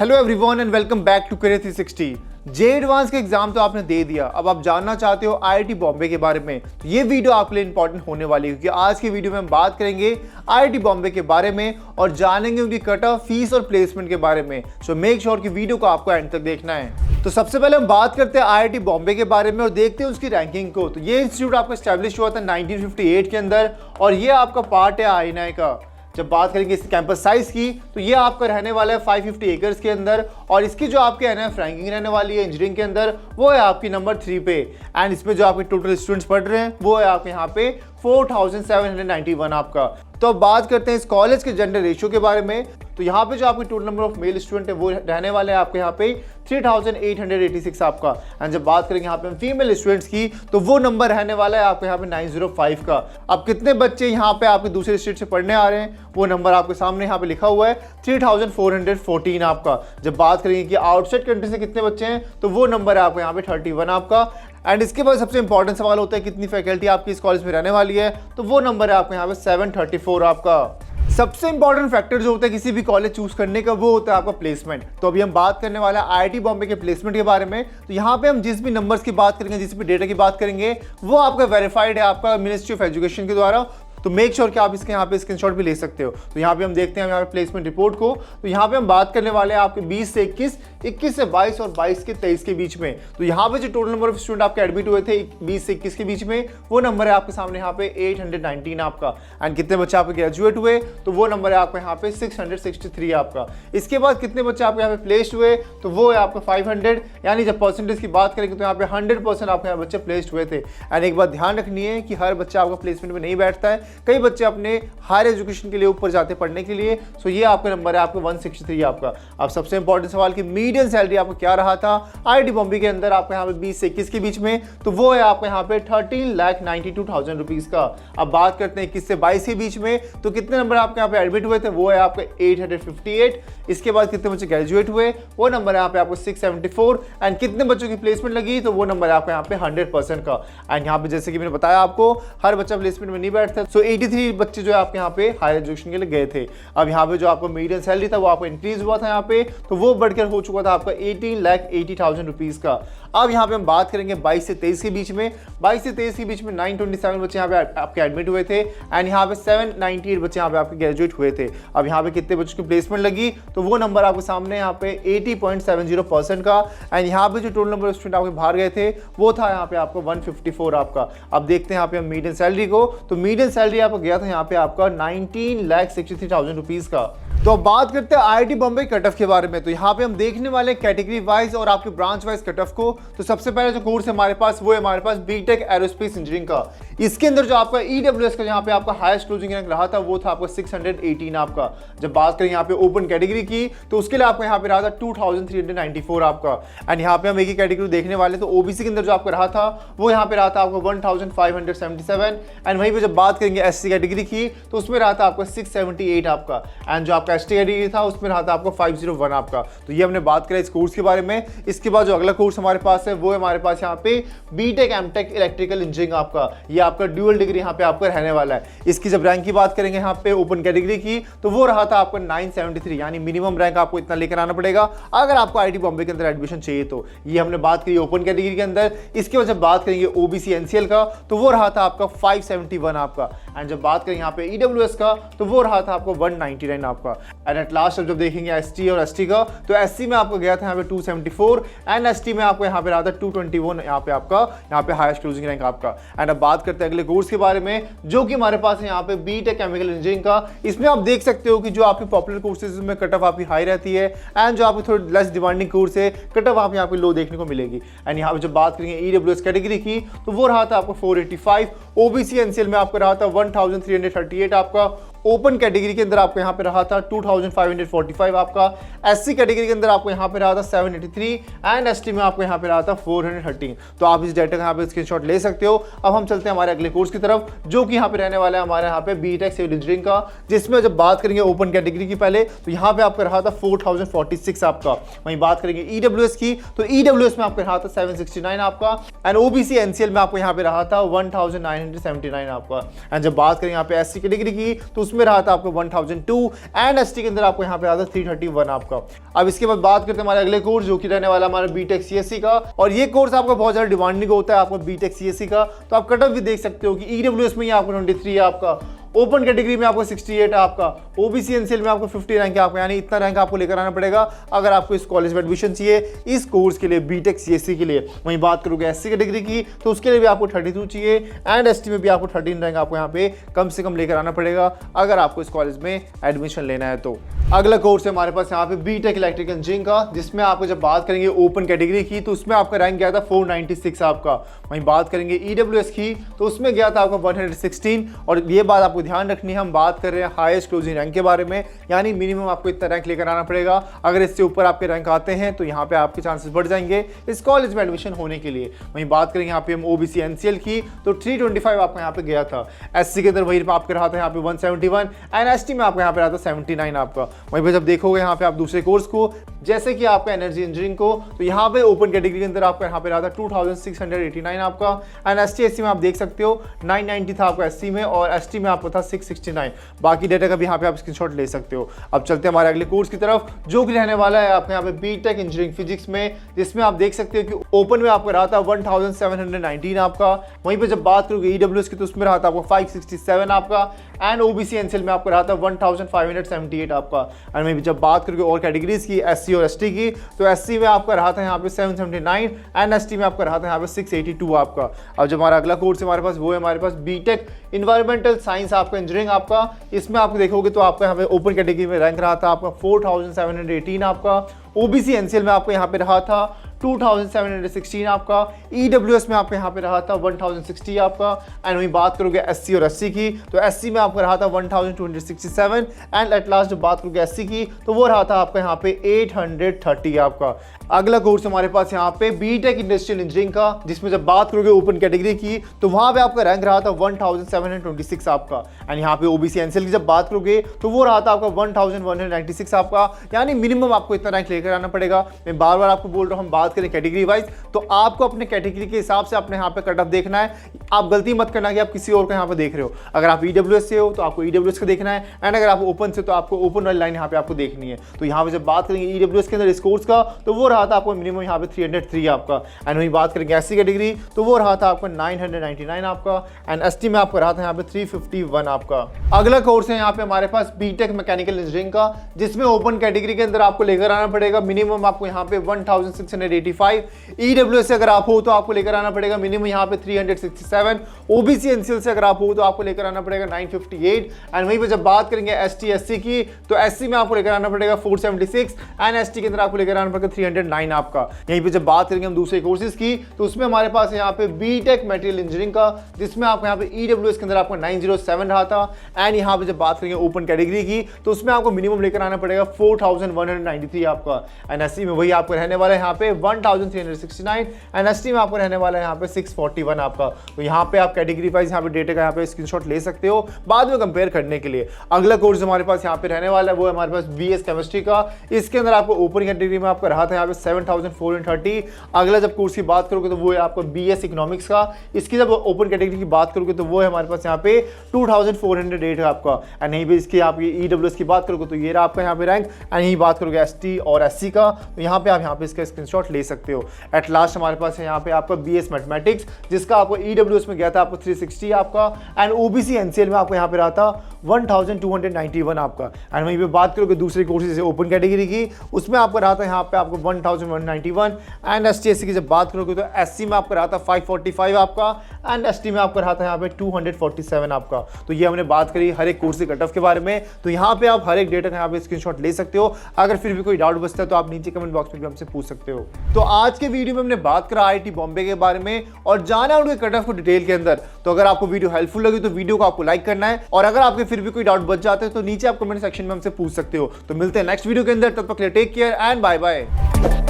Hello everyone and welcome back to career 360। J advance का exam तो आपने दे दिया, अब आप जानना चाहते हो आईआईटी बॉम्बे के बारे में, तो ये वीडियो आपके लिए इंपॉर्टेंट होने वाली है क्योंकि आज की वीडियो में हम बात करेंगे आईआईटी बॉम्बे के बारे में और जानेंगे उनकी कट ऑफ, फीस और प्लेसमेंट के बारे में। सो मेक श्योर कि वीडियो को आपको एंड तक देखना है। तो सबसे पहले हम बात करते हैं आईआईटी बॉम्बे के बारे में और देखते हैं उसकी रैंकिंग को। तो ये इंस्टीट्यूट आपका एस्टैब्लिश हुआ था 1958 के अंदर और ये आपका पार्ट है आईएनआई का। जब बात करेंगे इस कैंपस साइज की तो ये आपका रहने वाला है 550 एकर्स के अंदर और इसकी जो आपके एनएफ रैंकिंग रहने वाली है इंजीनियरिंग के अंदर वो है आपकी नंबर 3 पे। एंड इसमें जो आपके टोटल स्टूडेंट्स पढ़ रहे हैं वो है आपके यहाँ पे 4791 आपका। तो अब बात करते हैं इस कॉलेज के जेंडर रेशियो के बारे में। तो यहाँ पे जो आपके total number of male student है वो रहने वाले हैं आपके यहाँ पे 3886 आपका। एंड जब बात करेंगे यहाँ पे फीमेल स्टूडेंट्स की तो वो नंबर रहने वाला है आपके यहाँ पे 905 का। अब कितने बच्चे यहाँ पे आपके दूसरे स्टेट से पढ़ने आ रहे हैं वो नंबर आपके सामने यहाँ पे लिखा हुआ है 3414 आपका। जब बात करेंगे कि आउटसाइड कंट्री से कितने बच्चे हैं तो वो नंबर है आपको यहाँ पे 31 आपका। एंड इसके बाद सबसे इंपॉर्टेंट सवाल होता है कितनी फैकल्टी आपकी इस कॉलेज में रहने वाली है, तो वो नंबर है आपके यहाँ पे 734 आपका। सबसे इंपॉर्टेंट फैक्टर जो होता है किसी भी कॉलेज चूज करने का वो होता है आपका प्लेसमेंट। तो अभी हम बात करने वाला है आईआईटी बॉम्बे के प्लेसमेंट के बारे में। तो यहाँ पे हम जिस भी नंबर्स की बात करेंगे, जिस भी डेटा की बात करेंगे वो आपका वेरीफाइड है आपका मिनिस्ट्री ऑफ एजुकेशन के द्वारा। तो मेक श्योर कि आप इसके यहाँ पे स्क्रीनशॉट भी ले सकते हो। तो यहाँ पे हम देखते हैं यहाँ पे प्लेसमेंट रिपोर्ट को। तो यहाँ पे हम बात करने वाले हैं आपके 20 से 21, 21 से 22 और 22 के 23 के बीच में। तो यहाँ पे जो टोटल नंबर ऑफ स्टूडेंट आपके एडमिट हुए थे 20 से 21 के बीच में वो नंबर है आपके सामने यहाँ पे 819 आपका। एंड कितने बच्चे आपके ग्रेजुएट हुए तो वो नंबर है आपको यहाँ पे 663 आपका। इसके बाद कितने बच्चे आपके यहाँ पे प्लेस्ड हुए तो वो है आपका 500। यानी जब परसेंटेज की बात करेंगे तो यहाँ पे 100% आपके यहाँ बच्चे प्लेस्ड हुए थे। एंड एक बात ध्यान रखनी है कि हर बच्चा आपका प्लेसमेंट में नहीं बैठता है, कई बच्चे अपने हायर एजुकेशन के लिए ऊपर जाते पढ़ने के लिए। सो ये आपका नंबर है आपका 163 आपका। अब सबसे इंपॉर्टेंट सवाल कि मीडियन सैलरी आपको क्या रहा था आईआईटी बॉम्बे के अंदर आपके यहाँ पे 20 से 21 के बीच में, तो वो है आपके यहाँ पे 13,92,000 रुपीज का। अब बात करते हैं 21 से 22 के बीच में तो कितने नंबर आपके यहाँ पे एडमिट हुए थे वो है आपके 858। इसके बाद कितने बच्चे ग्रेजुएट हुए वो नंबर है यहाँ पे आपको 674। एंड कितने बच्चों की प्लेसमेंट लगी तो वो नंबर है आपको यहाँ पे 100% का। एंड यहाँ पे जैसे कि मैंने बताया आपको हर बच्चा प्लेसमेंट में नहीं बैठता, सो 83 बच्चे जो है आपके यहाँ पे हायर एजुकेशन के लिए गए थे। अब यहाँ पे जो आपको मीडियन सैलरी था वो आपको इंक्रीज हुआ था यहाँ पे, तो वो बढ़कर हो चुका था आपका 18,80,000 रुपीज का। अब यहाँ पे हम बात करेंगे 22 से 23 के बीच में। 22 से 23 के बीच में 927 बच्चे यहाँ पे आपके एडमिट हुए थे एंड यहाँ पे 798 बच्चे यहाँ पे आपके ग्रेजुएट हुए थे। अब यहाँ पे कितने बच्चों की प्लेसमेंट लगी तो वो नंबर आपके सामने यहाँ पे 80.70% का। एंड यहाँ पे जो टोटल नंबर स्टूडेंट आपके बाहर गए थे वो था यहाँ पे आपको 154 आपका। अब देखते हैं यहाँ पे हम मीडियन सैलरी को। तो मीडियन सैलरी आपको गया था यहाँ पे आपका 19,63,000 रुपीज का। तो अब बात करते हैं आईआईटी बॉम्बे कट ऑफ के बारे में। तो यहाँ पे हम देखने वाले कैटेगरी वाइज और आपके ब्रांच वाइज कट ऑफ को। तो सबसे पहले जो कोर्स है हमारे पास वो है हमारे पास बीटेक एरोस्पेस इंजीनियरिंग का। इसके अंदर जो आपका ईडब्ल्यूएस का यहाँ पे आपका हाईएस्ट क्लोजिंग रैंक रहा था वो था आपका 618 आपका। जब बात करें यहाँ पे ओपन कैटेगरी की तो उसके लिए आपको यहाँ पे रहा था 2394 आपका। एंड यहाँ पे हम एक ही कैटेगरी देखने वाले तो ओबीसी के अंदर जो आपका रहा था वो यहाँ पे रहा था आपको 1577। एंड वहीं पे जब बात करेंगे एससी कैटेगरी की तो उसमें रहा था आपका 678 आपका। एंड जो आपका एसटी कैटेगरी था उसमें रहा था आपको 501 आपका। तो ये हमने बात करें इस कोर्स के बारे में। इसके बाद जो अगला कोर्स हमारे पास है वो है हमारे पास यहाँ पे बीटेक एमटेक इलेक्ट्रिकल इंजीनियरिंग आपका। ये आपका ड्यूअल डिग्री यहाँ पे आपका रहने वाला है। इसकी जब रैंक की बात करेंगे यहाँ पे ओपन कैटेगरी की तो वो रहा था आपको 973। यानी मिनिमम रैंक आपको इतना लेकर आना पड़ेगा अगर आपको आईआईटी बॉम्बे के अंदर एडमिशन चाहिए तो। ये हमने बात करी ओपन कैटेगरी के अंदर। इसके बाद जब बात करेंगे ओबीसी एनसीएल का तो वो रहा था आपका 571 आपका। एंड जब बात करें यहाँ पे ईडब्ल्यूएस का तो वो रहा था आपको 199 आपका। एंड एट लास्ट जब देखेंगे एसटी और एसटी का तो एससी में आपको गया था यहाँ पे 274 एंड एसटी में आपको यहाँ पे रहा था 221 यहाँ पे आपका यहाँ पे हाईएस्ट क्लोजिंग रैंक आपका। एंड अब बात करते हैं अगले कोर्स के बारे में जो कि हमारे पास है यहाँ पे बीटेक केमिकल इंजीनियरिंग का। इसमें आप देख सकते हो कि जो आपके पॉपुलर कोर्सेज में कट ऑफ आपकी हाई रहती है एंड जो आपकी थोड़ी लेस डिमांडिंग कोर्स है कट ऑफ आप यहाँ पे लो देखने को मिलेगी। एंड यहाँ पे जब बात करेंगे ईडब्ल्यूएस कैटेगरी की तो वो रहा था आपको 485। ओबीसी एनसीएल में आपको रहा था 1338 आपका। ओपन कैटेगरी के अंदर आपको यहाँ पे रहा था 2545 आपका। एससी कैटेगरी के अंदर आपको यहाँ पे रहा था 783 एंड एसटी में आपको यहाँ पे रहा था 413। तो आप इस डेटा का यहाँ पे स्क्रीनशॉट ले सकते हो। अब हम चलते हैं हमारे अगले कोर्स की तरफ जो कि यहाँ पे रहने वाला है हमारे यहाँ पे बीटेक सिविल इंजीनियरिंग का, जिसमें जब बात करेंगे ओपन कैटेगरी की पहले तो यहाँ पे आपका रहा था 4046 आपका। वहीं बात करेंगे ईडब्ल्यूएस की तो ईडब्ल्यूएस में आपको रहा था 769 आपका। एंड ओबीसी एनसीएल में आपको यहाँ पे रहा था 1979 आपका। एंड जब बात करेंगे यहाँ पे एससी कैटेगरी की तो उसमें रहा था आपको 1002 एंड एसटी के अंदर आपको यहाँ पे आता 331 आपका। अब इसके बाद बात करते हैं हमारे अगले कोर्स जो कि रहने वाला हमारा बीटेक सीएससी का, और ये कोर्स आपका बहुत ज्यादा डिमांडिंग होता है आपको बीटेक सीएससी का। तो आप कट ऑफ भी देख सकते हो कि ईडब्ल्यूएस में ही आपको 23 है आपका, ओपन कैटेगरी में आपको 68 है आपका, ओबीसी एनसीएल में आपको 50 रैंक है आपका, यानी इतना रैंक आपको लेकर आना पड़ेगा अगर आपको इस कॉलेज में एडमिशन चाहिए इस कोर्स के लिए बीटेक सीएससी के लिए। वहीं बात करोगे एससी कैटेगरी की तो उसके लिए भी आपको 32 चाहिए एंड एसटी में भी आपको 13 रैंक आपको यहाँ पे कम से कम लेकर आना पड़ेगा अगर आपको इस कॉलेज में एडमिशन लेना है। तो अगला कोर्स है हमारे पास यहाँ पे बीटेक इलेक्ट्रिकल इंजीनियरिंग का, जिसमें आपको जब बात करेंगे ओपन कैटेगरी की तो उसमें आपका रैंक गया था 496 आपका। वहीं बात करेंगे ईडब्ल्यूएस की तो उसमें गया था आपका 116, और ये बात आपको ध्यान रखनी है, हम बात कर रहे हैं हाईएस्ट क्लोजिंग रैंक के बारे में, यानी मिनिमम आपको इतना रैंक लेकर आना पड़ेगा। अगर इससे ऊपर आपके रैंक आते हैं तो यहाँ पे आपके चांसेस बढ़ जाएंगे इस कॉलेज में एडमिशन होने के लिए। वहीं बात करेंगे यहाँ पे हम ओबीसी एनसीएल की तो 325 आपका यहाँ पे गया था, एससी के अंदर वही आपके रहा था यहाँ पे 171 एंड एसटी में आपका यहाँ पे रहा था 79 आपका। वहीं पे जब देखोगे यहाँ पे आप दूसरे कोर्स को जैसे कि आपका एनर्जी इंजीनियरिंग को तो यहाँ पे ओपन कैटेगरी के अंदर आपका यहाँ पे रहा था 2689 आपका एंड एसटी एससी में आप देख सकते हो 990 था आपका एससी में और एसटी में आपको था 669। बाकी डेटा का भी यहाँ पे आप स्क्रीनशॉट ले सकते हो। अब चलते हैं हमारे अगले कोर्स की तरफ जो कि रहने वाला है आपका यहाँ पे बीटेक इंजीनियरिंग फिजिक्स में, जिसमें आप देख सकते हो कि ओपन में आपको रहा था 1719 आपका। वहीं पे जब बात करोगे ईडब्ल्यूएस की तो उसमें रहा था आपको 567 आपका एंड ओबीसी एनसीएल में आपको रहा था 1578 आपका। एंड में जब बात करोगे और कैटेगरीज की एससी और एसटी की तो एससी में आपका रहा था यहाँ पे 779 एंड एसटी में आपका रहा था यहाँ पे 682 आपका। अब जो हमारा अगला कोर्स है हमारे पास वो है हमारे पास बीटेक इन्वायरमेंटल साइंस आपका इंजीनियरिंग आपका। इसमें आप देखोगे तो आपका यहाँ पे ओपन कैटेगरी में रैंक रहा था आपका 4718 आपका, ओबीसी एनसीएल में आपको यहाँ पे रहा था 2716 आपका, ईडब्ल्यूएस में आपको यहाँ पे रहा था 1060 आपका। एंड वहीं बात करोगे एससी और एससी की तो एससी में आपको रहा था 1267 एंड एट लास्ट जब बात करोगे एससी की तो वो रहा था आपका यहाँ पे 830 आपका। अगला कोर्स हमारे पास यहाँ पे बीटेक इंडस्ट्रियल इंजीनियरिंग का, जिसमें जब बात करोगे ओपन कैटेगरी की तो वहां पे आपका रैंक रहा था 1726 आपका। एंड यहाँ पे ओबीसी एनसीएल की जब बात करोगे तो वो रहा था आपका 1196 आपका, यानी मिनिमम आपको इतना रैंक लेकर आना पड़ेगा। मैं बार बार आपको बोल रहा हूँ हम बात करें कैटेगरी वाइज तो आपको अपने कैटेगरी के हिसाब से अपने यहाँ पे कट ऑफ देखना है। आप गलती मत करना कि आप किसी और को यहाँ पे देख रहे हो। अगर आप ईडब्ल्यूएस से हो तो आपको ईडब्ल्यूएस का देखना है एंड अगर आप ओपन से तो आपको ओपन वाली लाइन यहाँ पे आपको देखनी है। तो यहाँ पे जब बात करेंगे ईडब्ल्यूएस के अंदर इस कोर्स का तो वो रहा था आपको मिनिमम यहाँ पे 303 आपका। एंड वही बात करेंगे एससी कैटेगरी तो वो रहा था आपका 999 आपका एंड एसटी में आपको रहा था यहाँ पे 351 आपका। अगला कोर्स है यहाँ पे हमारे पास बीटेक मैकेनिकल इंजीनियरिंग का, जिसमें ओपन कैटेगरी के अंदर आपको लेकर आना पड़ेगा मिनिमम आपको यहाँ पे 1685, ईडब्ल्यूएस से अगर आप हो तो आपको लेकर आना पड़ेगा मिनिमम यहाँ पे 367, ओबीसी एनसीएल से अगर आप हो तो आपको लेकर आना पड़ेगा 958। एंड वहीं पे जब बात करेंगे एसटी एससी की तो एससी में आपको लेकर आना पड़ेगा 476 एंड एसटी के अंदर आपको लेकर आना पड़ेगा 309 आपका। यहीं पे जब बात करेंगे हम दूसरे कोर्सेज की तो उसमें हमारे पास यहाँ पे बीटेक मटेरियल इंजीनियरिंग का, जिसमें आपको यहाँ पे ईडब्ल्यूएस के अंदर आपको 907 रहा था। एंड यहाँ पे जब बात करेंगे ओपन कैटेगरी की तो उसमें आपको मिनिमम लेकर आना पड़ेगा 4193 आपका। एंड एससी में वही आपको रहने वाला है यहाँ पे 1369 एंड एसटी में आपको रहने वाला है यहाँ पे 641 आपका। तो यहाँ पे आप कैटेगरी वाइज यहाँ पे डेटा का यहाँ पे स्क्रीनशॉट ले सकते हो बाद में कंपेयर करने के लिए। अगला कोर्स हमारे पास यहाँ पे रहने वाला है वो है हमारे पास बीएस केमिस्ट्री का। इसके अंदर आपको ओपन कैटेगरी में आपको रहा था यहाँ पे 7430। अगला जब कोर्स की बात करोगे तो वो है आपको बीएस इकोनॉमिक्स का। इसकी जब ओपन कैटेगरी की बात करोगे तो वो है हमारे पास यहाँ पे 2408 आपका। एंड यहीं पे इसकी आप ईडब्ल्यूएस की बात करोगे तो ये रहा आपका यहाँ पे रैंक। एंड यही बात करोगे एसटी और एससी का तो यहाँ पे आप यहाँ पे इसका स्क्रीनशॉट ले सकते हो। एट लास्ट हमारे पास है यहाँ पे आपका बीएस मैथमेटिक्स, जिसका आपको ईडब्ल्यूएस में गया था आपको 360 आपका एंड ओबीसी एनसीएल में आपको यहाँ पे रहा था 1291 आपका। एंड वहीं पे बात करोगे दूसरे कोर्सेज ओपन कैटेगरी की उसमें आपको रहा था यहाँ पे आपको 1191 एंड एसटी एससी की जब बात करोगे तो एससी में आपको रहा था 545 आपका एंड एसटी में आपको रहा था यहाँ पे 247 आपका। तो ये हमने बात करी हर एक कोर्स के कट ऑफ के बारे में। तो यहाँ पे आप हर एक डेटा का यहाँ पे स्क्रीनशॉट ले सकते हो। अगर फिर भी कोई डाउट बचता है तो आप नीचे कमेंट बॉक्स में भी हमसे पूछ सकते हो। तो आज के वीडियो में हमने बात करा आईआईटी बॉम्बे के बारे में और जाना उनके कट ऑफ को डिटेल के अंदर। तो अगर आपको वीडियो हेल्पफुल लगी तो वीडियो को आपको लाइक करना है और अगर आपके फिर भी कोई डाउट बच जाते हैं तो नीचे आप कमेंट सेक्शन में हमसे पूछ सकते हो। तो मिलते हैं नेक्स्ट वीडियो के अंदर, तब तक take care and bye bye.